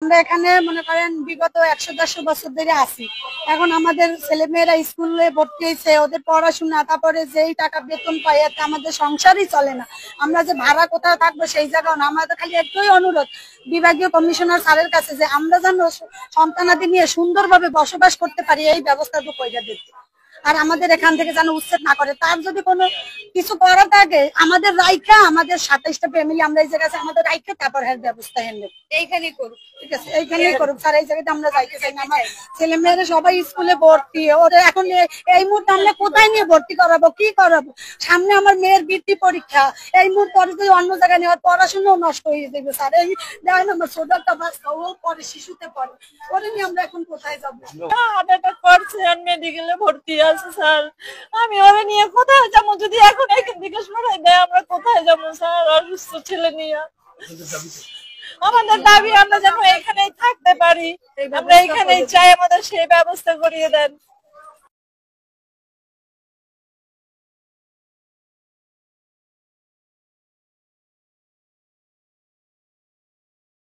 আমরা এখানে মনে করেন বিগত 100-150 বছর ধরে আছি। এখন আমাদের ছেলেমেয়েরা স্কুলে ভর্তি হয়েছে, ওদের পড়াশোনা, তারপরে যেই টাকা বেতন পাই এতে আমাদের সংসারই চলে না। আমরা যে ভাড়া কোথাও থাকবো সেই জায়গাও না। আমাদের খালি একটাই অনুরোধ বিভাগীয় কমিশনার স্যারের কাছে যে আমরা যেন সন্তানাদি নিয়ে সুন্দরভাবে বসবাস করতে পারি, এই ব্যবস্থাটুকু করে দিতে। আর আমাদের এখান থেকে যেন উচ্ছেদ না করে। তার যদি কোনো কিছু করা থাকে আমাদের রাইখা, আমাদের 27টা ফ্যামিলি আমরা এই জায়গায় আমাদের রাইখা তারপর এর ব্যবস্থা হেন এইখানেই করুক, ঠিক আছে, এইখানেই করুক স্যার। এই জায়গাতে আমরা যাইতে চাই না। আমার ছেলে মেয়েরা সবাই স্কুলে ভর্তি, ওরা এখন এই মুহূর্তে আমরা কোথায় নিয়ে ভর্তি করাবো, কি করাবো? সামনে আমার মেয়ের বৃত্তি পরীক্ষা, এই মুহূর্তে পরে যদি অন্য জায়গায় নেওয়ার পড়াশোনাও নষ্ট হয়ে যাবে স্যার। এই দেখেন আমার ছোট একটা বাচ্চা, ও পরে শিশুতে পড়ে, ওরে নিয়ে আমরা এখন কোথায় যাবো? হার্ট অ্যাটাক করছে আর মেডিকেলে ভর্তি আছে স্যার। আমি ওরে নিয়ে কোথায় যাবো? যদি এখন এখান থেকে সরাই দেয় আমরা কোথায় যাবো স্যার অসুস্থ ছেলে নিয়ে? আমাদের দাবি আমরা যেন এখানেই থাকতে পারি, আমরা এখানেই চাই, আমাদের সেই ব্যবস্থা করিয়ে দেন।